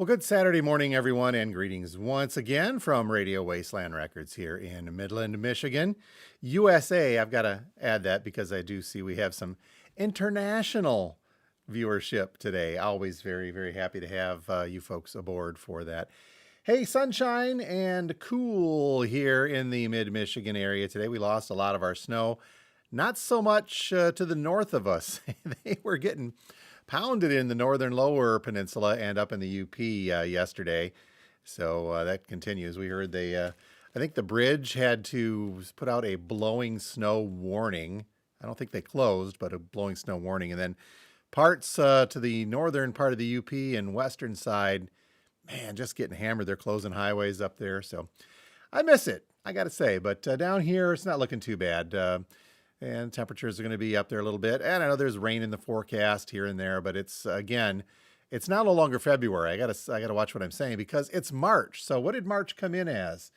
Well, good Saturday morning, everyone, and greetings once again from Radio Wasteland Records here in Midland, Michigan, USA. I've got to add that because I do see we have some international viewership today. Always very, very happy to have you folks aboard for that. Hey, sunshine and cool here in the mid-Michigan area today. We lost a lot of our snow. Not so much to the north of us. They were getting pounded in the northern lower peninsula and up in the UP yesterday. So that continues. We heard I think the bridge had to put out a blowing snow warning. I don't think they closed, but a blowing snow warning. And then parts to the northern part of the UP and western side, man, just getting hammered. They're closing highways up there. So I miss it, I got to say. But down here, it's not looking too bad. And temperatures are going to be up there a little bit. And I know there's rain in the forecast here and there, but it's now no longer February. I gotta watch what I'm saying because it's March. So what did March come in as?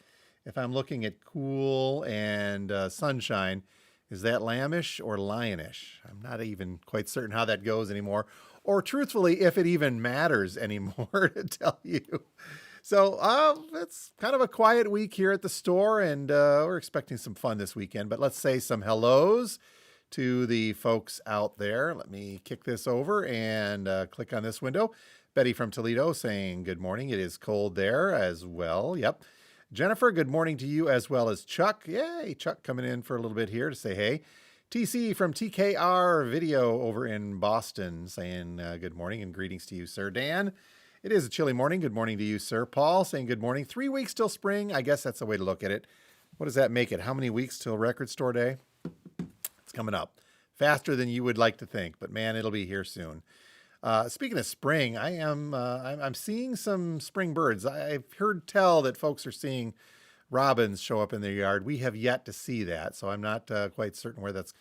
If I'm looking at cool and sunshine, is that lambish or lionish? I'm not even quite certain how that goes anymore, or truthfully, if it even matters anymore to tell you. So it's kind of a quiet week here at the store, and we're expecting some fun this weekend. But let's say some hellos to the folks out there. Let me kick this over and click on this window. Betty from Toledo saying good morning. It is cold there as well. Yep. Jennifer, good morning to you as well as Chuck. Yay, Chuck coming in for a little bit here to say hey. TC from TKR Video over in Boston saying good morning and greetings to you, sir. Dan, it is a chilly morning. Good morning to you, sir. Paul saying good morning. 3 weeks till spring. I guess that's the way to look at it. What does that make it? How many weeks till Record Store Day? It's coming up faster than you would like to think, but man, it'll be here soon. Speaking of spring, I'm seeing some spring birds. I've heard tell that folks are seeing robins show up in their yard. We have yet to see that, so I'm not quite certain where that's.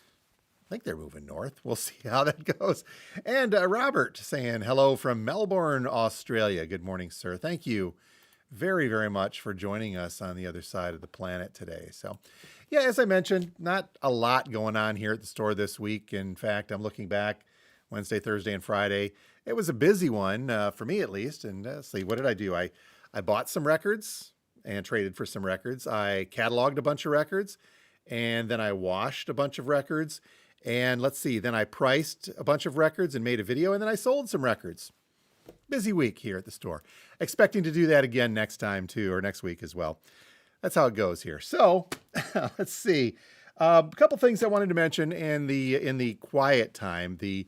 I think they're moving north. We'll see how that goes. And Robert saying hello from Melbourne, Australia. Good morning, sir. Thank you very, very much for joining us on the other side of the planet today. So, yeah, as I mentioned, not a lot going on here at the store this week. In fact, I'm looking back Wednesday, Thursday, and Friday. It was a busy one for me, at least. And let's see, what did I do? I bought some records and traded for some records. I cataloged a bunch of records, and then I washed a bunch of records. And let's see, then I priced a bunch of records and made a video, and then I sold some records. Busy week here at the store. Expecting to do that again next time too, or next week as well. That's how it goes here. So let's see. A couple things I wanted to mention in the quiet time, the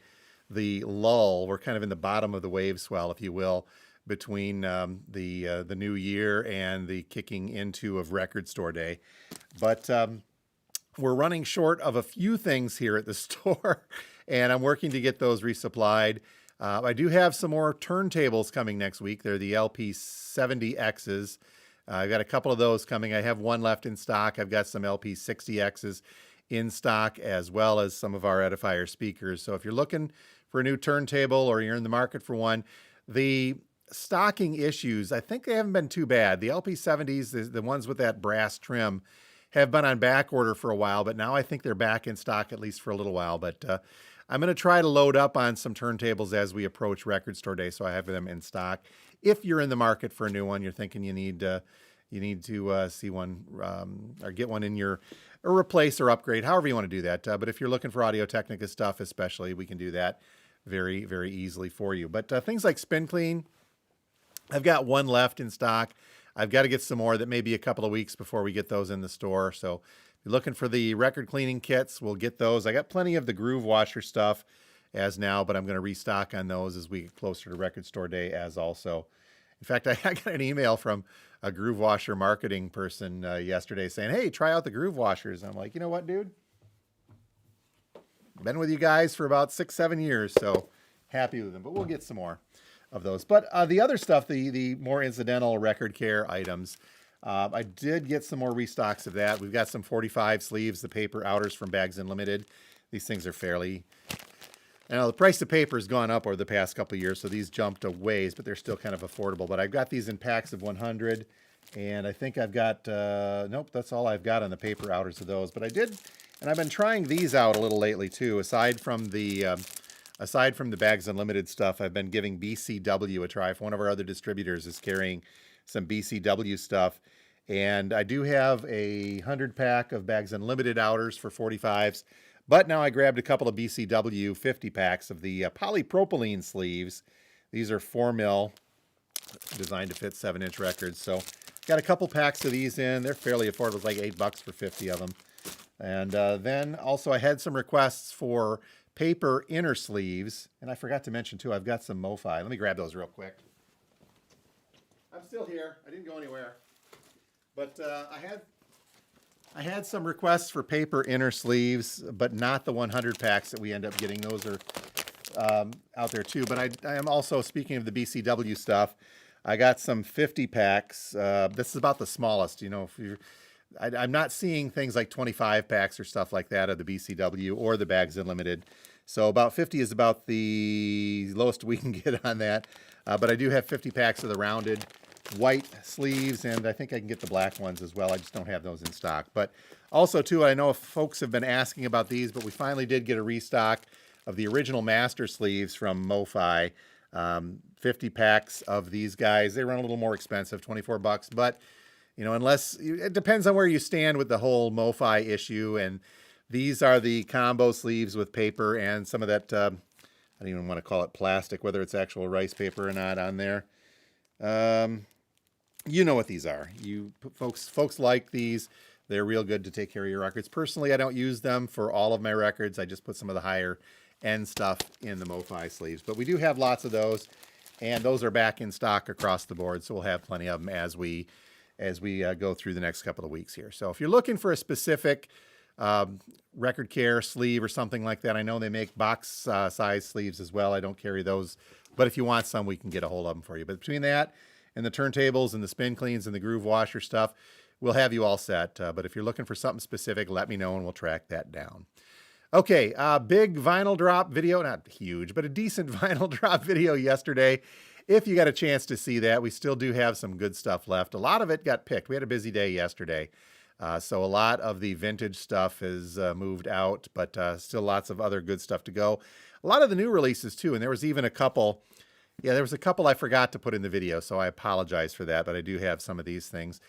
lull. We're kind of in the bottom of the wave swell, if you will, between the new year and the kicking into of Record Store Day. But we're running short of a few things here at the store, and I'm working to get those resupplied. I do have some more turntables coming next week. They're the LP70Xs. I've got a couple of those coming. I have one left in stock. I've got some LP60Xs in stock, as well as some of our Edifier speakers. So if you're looking for a new turntable or you're in the market for one, the stocking issues, I think they haven't been too bad. The LP70s, the ones with that brass trim, have been on back order for a while, but now I think they're back in stock at least for a little while. But I'm going to try to load up on some turntables as we approach Record Store Day, so I have them in stock. If you're in the market for a new one, you're thinking you need to see one or get one in or replace or upgrade, however you want to do that. But if you're looking for Audio-Technica stuff especially, we can do that very, very easily for you. But things like Spin Clean, I've got one left in stock. I've got to get some more. That may be a couple of weeks before we get those in the store. So if you're looking for the record cleaning kits, we'll get those. I got plenty of the groove washer stuff as now, but I'm going to restock on those as we get closer to Record Store Day as also. In fact, I got an email from a groove washer marketing person yesterday saying, hey, try out the groove washers. And I'm like, you know what, dude? Been with you guys for about 6-7 years, so happy with them. But we'll get some more of those. But the other stuff, the more incidental record care items, I did get some more restocks of that. We've got some 45 sleeves, the paper outers from Bags Unlimited. These things are fairly... Now, the price of paper has gone up over the past couple of years, so these jumped a ways, but they're still kind of affordable. But I've got these in packs of 100, and I think I've got... nope, that's all I've got on the paper outers of those. But I did... And I've been trying these out a little lately, too, aside from the aside from the Bags Unlimited stuff, I've been giving BCW a try. If one of our other distributors is carrying some BCW stuff. And I do have a 100-pack of Bags Unlimited outers for 45s. But now I grabbed a couple of BCW 50-packs of the polypropylene sleeves. These are 4 mil, designed to fit 7-inch records. So got a couple packs of these in. They're fairly affordable. It's like $8 for 50 of them. And then also I had some requests for paper inner sleeves. And I forgot to mention too, I've got some MoFi. Let me grab those real quick. I'm still here. I didn't go anywhere. But I had some requests for paper inner sleeves, but not the 100 packs that we end up getting. Those are out there too. But I am also, speaking of the BCW stuff, I got some 50 packs. This is about the smallest. You know, if you're, I'm not seeing things like 25 packs or stuff like that of the BCW or the Bags Unlimited. So about 50 is about the lowest we can get on that. But I do have 50 packs of the rounded white sleeves, and I think I can get the black ones as well. I just don't have those in stock. But also too, I know folks have been asking about these, but we finally did get a restock of the original master sleeves from MoFi. 50 packs of these guys. They run a little more expensive, $24, but you know, unless it depends on where you stand with the whole MoFi issue. And these are the combo sleeves with paper and some of that, I don't even want to call it plastic, whether it's actual rice paper or not on there. You know what these are. You folks like these. They're real good to take care of your records. Personally, I don't use them for all of my records. I just put some of the higher end stuff in the MoFi sleeves. But we do have lots of those, and those are back in stock across the board. So we'll have plenty of them as we go through the next couple of weeks here. So if you're looking for a specific record care sleeve or something like that, I know they make box size sleeves as well. I don't carry those, but if you want some, we can get a hold of them for you. But between that and the turntables and the spin cleans and the groove washer stuff, we'll have you all set. But if you're looking for something specific, let me know and we'll track that down. Okay, big vinyl drop video, not huge, but a decent vinyl drop video yesterday. If you got a chance to see that, we still do have some good stuff left. A lot of it got picked. We had a busy day yesterday. So a lot of the vintage stuff is moved out, but still lots of other good stuff to go. A lot of the new releases too, and there was even a couple. Yeah, there was a couple I forgot to put in the video, so I apologize for that, but I do have some of these things.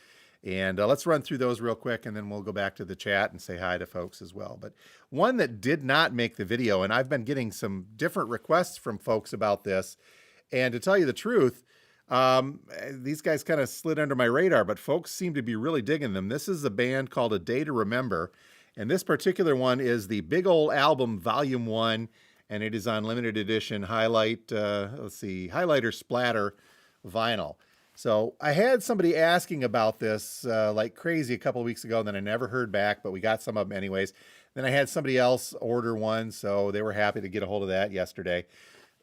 And let's run through those real quick, and then we'll go back to the chat and say hi to folks as well. But one that did not make the video, and I've been getting some different requests from folks about this, and to tell you the truth, these guys kind of slid under my radar, but folks seem to be really digging them. This is a band called A Day to Remember, and this particular one is the Big Ol' Album Volume 1, and it is on limited edition highlighter splatter vinyl. So I had somebody asking about this like crazy a couple of weeks ago, and then I never heard back, but we got some of them anyways. Then I had somebody else order one, so they were happy to get a hold of that yesterday.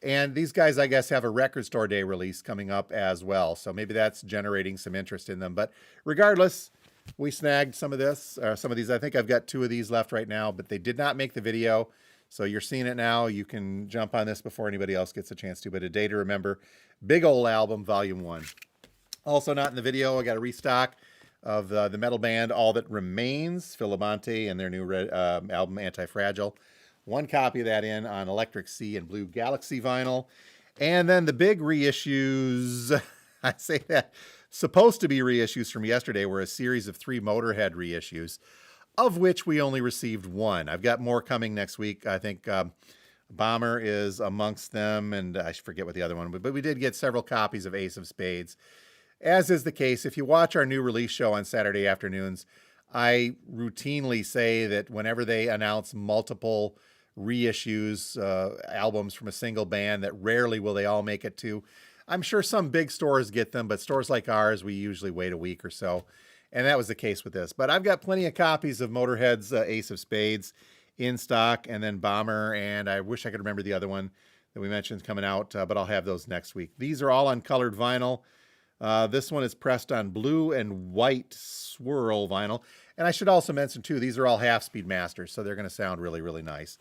And these guys, I guess, have a record store day release coming up as well. So maybe that's generating some interest in them. But regardless, we snagged some of this, some of these. I think I've got 2 of these left right now, but they did not make the video. So you're seeing it now. You can jump on this before anybody else gets a chance to. But A Day to Remember, Big Ol' Album, Volume 1. Also not in the video, I got a restock of the metal band All That Remains, Phil Labonte, and their new album, Anti-Fragile. 1 copy of that in on Electric Sea and Blue Galaxy vinyl. And then the big reissues, I say that, supposed to be reissues from yesterday, were a series of 3 Motorhead reissues, of which we only received 1. I've got more coming next week. I think Bomber is amongst them, and I forget what the other one was, but we did get several copies of Ace of Spades. As is the case, if you watch our new release show on Saturday afternoons, I routinely say that whenever they announce multiple reissues, albums from a single band, that rarely will they all make it to. I'm sure some big stores get them, but stores like ours, we usually wait a week or so. And that was the case with this. But I've got plenty of copies of Motorhead's Ace of Spades in stock, and then Bomber, and I wish I could remember the other one that we mentioned coming out, but I'll have those next week. These are all on colored vinyl. This one is pressed on blue and white swirl vinyl. And I should also mention, too, these are all half-speed masters, so they're going to sound really, really nice.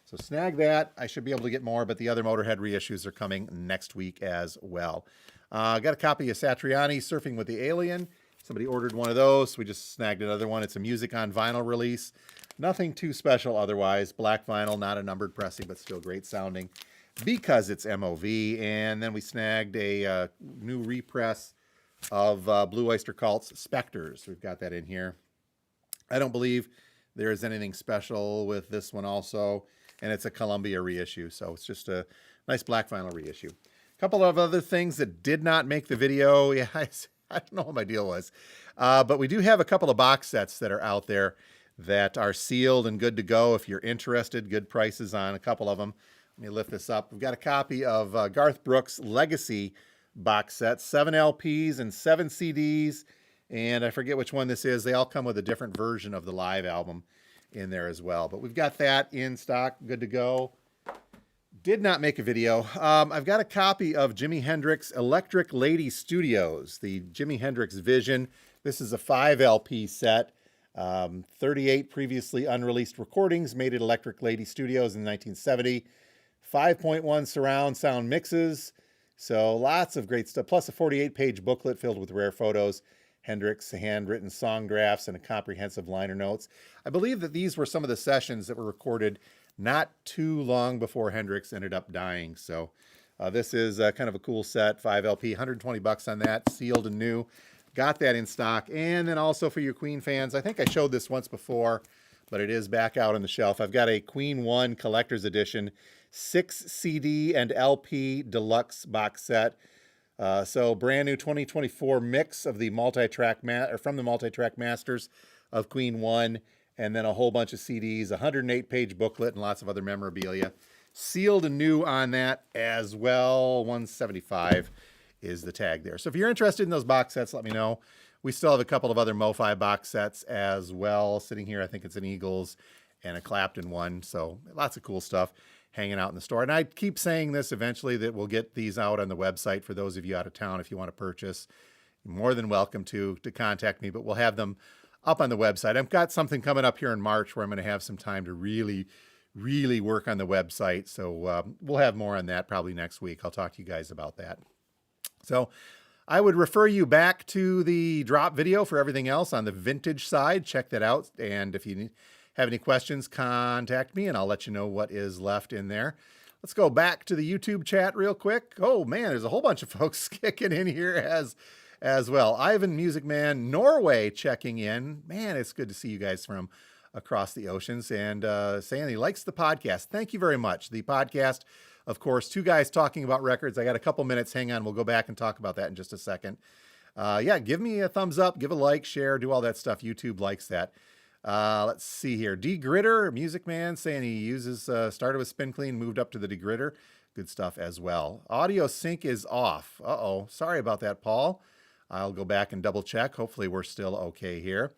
So snag that. I should be able to get more, but the other Motorhead reissues are coming next week as well. Got a copy of Satriani, Surfing with the Alien. Somebody ordered one of those, so we just snagged another one. It's a music on vinyl release. Nothing too special otherwise. Black vinyl, not a numbered pressing, but still great sounding. because it's MOV. And then we snagged a new repress of Blue Oyster Cult's Spectres. We've got that in here. I don't believe there is anything special with this one also, and it's a Columbia reissue, so it's just a nice black vinyl reissue. A couple of other things that did not make the video. Yeah, I don't know what my deal was, but we do have a couple of box sets that are out there that are sealed and good to go if you're interested. Good prices on a couple of them. Let me lift this up. We've got a copy of Garth Brooks' Legacy box set, 7 LPs and 7 CDs. And I forget which one this is. They all come with a different version of the live album in there as well. But we've got that in stock, good to go. Did not make a video. I've got a copy of Jimi Hendrix Electric Lady Studios, the Jimi Hendrix Vision. This is a 5 LP set. 38 previously unreleased recordings made at Electric Lady Studios in 1970. 5.1 surround sound mixes. So lots of great stuff. Plus a 48-page booklet filled with rare photos. Hendrix handwritten song drafts and a comprehensive liner notes. I believe that these were some of the sessions that were recorded not too long before Hendrix ended up dying. So this is kind of a cool set, 5 LP, $120 on that, sealed and new. Got that in stock. And then also for your Queen fans, I think I showed this once before, but it is back out on the shelf. I've got a Queen 1 Collector's Edition 6 CD and LP deluxe box set. So brand new 2024 mix of the multi-track from the multi-track masters of Queen 1, and then a whole bunch of CDs, a 108-page booklet, and lots of other memorabilia. Sealed and new on that as well. $175 is the tag there. So if you're interested in those box sets, let me know. We still have a couple of other MoFi box sets as well sitting here. I think it's an Eagles and a Clapton one. So lots of cool stuff hanging out in the store. And I keep saying this eventually that we'll get these out on the website for those of you out of town. If you want to purchase, you're more than welcome to contact me, but we'll have them up on the website. I've got something coming up here in March where I'm going to have some time to really work on the website. So we'll have more on that probably next week. I'll talk to you guys about that. So I would refer you back to the drop video for everything else on the vintage side. Check that out. And if you have any questions, contact me and I'll let you know what is left in there. Let's go back to the YouTube chat real quick. Oh man, there's a whole bunch of folks kicking in here as well. Ivan Music Man, Norway checking in. Man, it's good to see you guys from across the oceans and saying he likes the podcast. Thank you very much. The podcast, of course, two guys talking about records. I got a couple minutes. Hang on. We'll go back and talk about that in just a second. Yeah, give me a thumbs up, give a like, share, do all that stuff. YouTube likes that. Let's see here. D-Gritter, Music Man, saying he uses, started with Spin Clean, moved up to the D-Gritter. Good stuff as well. Audio sync is off. Uh-oh. Sorry about that, Paul. I'll go back and double check. Hopefully we're still okay here.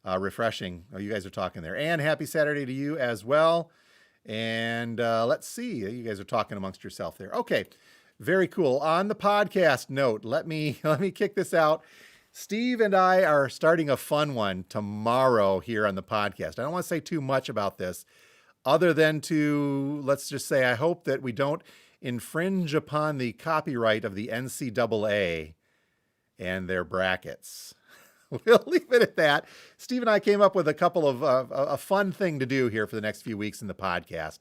Refreshing. Oh, you guys are talking there. And happy Saturday to you as well. And let's see. You guys are talking amongst yourself there. Okay. Very cool. On the podcast note, let me kick this out. Steve and I are starting a fun one tomorrow here on the podcast. I don't want to say too much about this other than to, let's just say, I hope that we don't infringe upon the copyright of the NCAA and their brackets. We'll leave it at that. Steve and I came up with a couple of a fun thing to do here for the next few weeks in the podcast,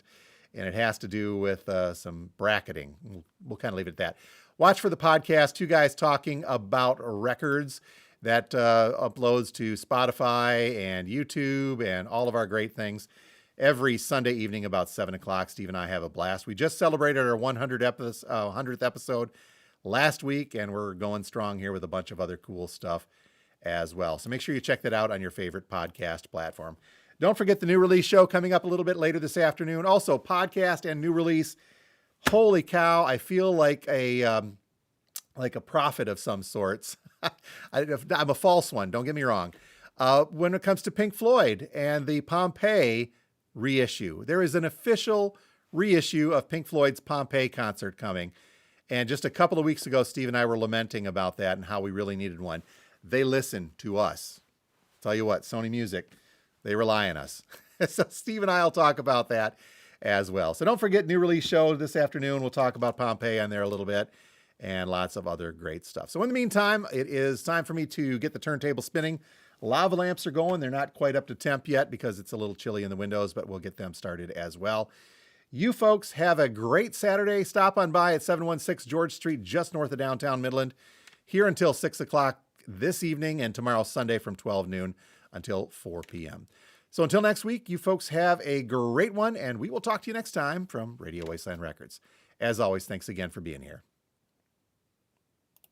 and it has to do with some bracketing. We'll kind of leave it at that. Watch for the podcast, two guys talking about records that uploads to Spotify and YouTube and all of our great things. Every Sunday evening about 7 o'clock, Steve and I have a blast. We just celebrated our 100th episode last week, and we're going strong here with a bunch of other cool stuff as well. So make sure you check that out on your favorite podcast platform. Don't forget the new release show coming up a little bit later this afternoon. Also, podcast and new release. Holy cow, I feel like a prophet of some sorts. I'm a false one, don't get me wrong. When it comes to Pink Floyd and the Pompeii reissue, there is an official reissue of Pink Floyd's Pompeii concert coming. And just a couple of weeks ago, Steve and I were lamenting about that and how we really needed one. They listen to us. Tell you what, Sony Music, they rely on us. So Steve and I will talk about that as well. So don't forget, new release show this afternoon. We'll talk about Pompeii on there a little bit and lots of other great stuff. So in the meantime, it is time for me to get the turntable spinning. Lava lamps are going. They're not quite up to temp yet because it's a little chilly in the windows, but we'll get them started as well. You folks have a great Saturday. Stop on by at 716 George Street, just north of downtown Midland, here until 6 o'clock this evening, and tomorrow Sunday from 12 noon until 4 p.m. So until next week, you folks have a great one, and we will talk to you next time from Radio Wasteland Records. As always, thanks again for being here.